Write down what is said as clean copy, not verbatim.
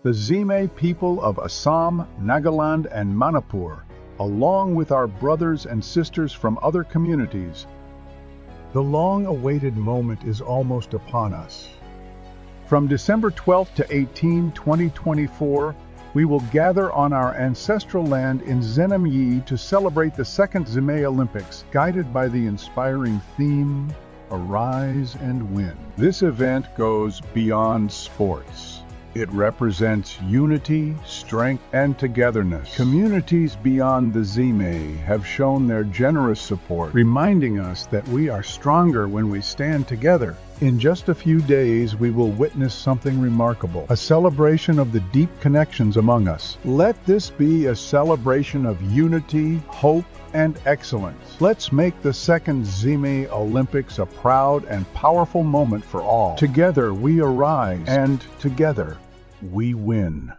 the Zeme people of Assam, Nagaland, and Manipur, along with our brothers and sisters from other communities. The long-awaited moment is almost upon us. From December 12 to 18, 2024, we will gather on our ancestral land in Zenamyi to celebrate the second Zeme Olympics, guided by the inspiring theme, Arise and Win. This event goes beyond sports. It represents unity, strength, and togetherness. Communities beyond the Zeme have shown their generous support, reminding us that we are stronger when we stand together. In just a few days, we will witness something remarkable, a celebration of the deep connections among us. Let this be a celebration of unity, hope, and excellence. Let's make the second Zeme Olympics a proud and powerful moment for all. Together we arise, and together we win.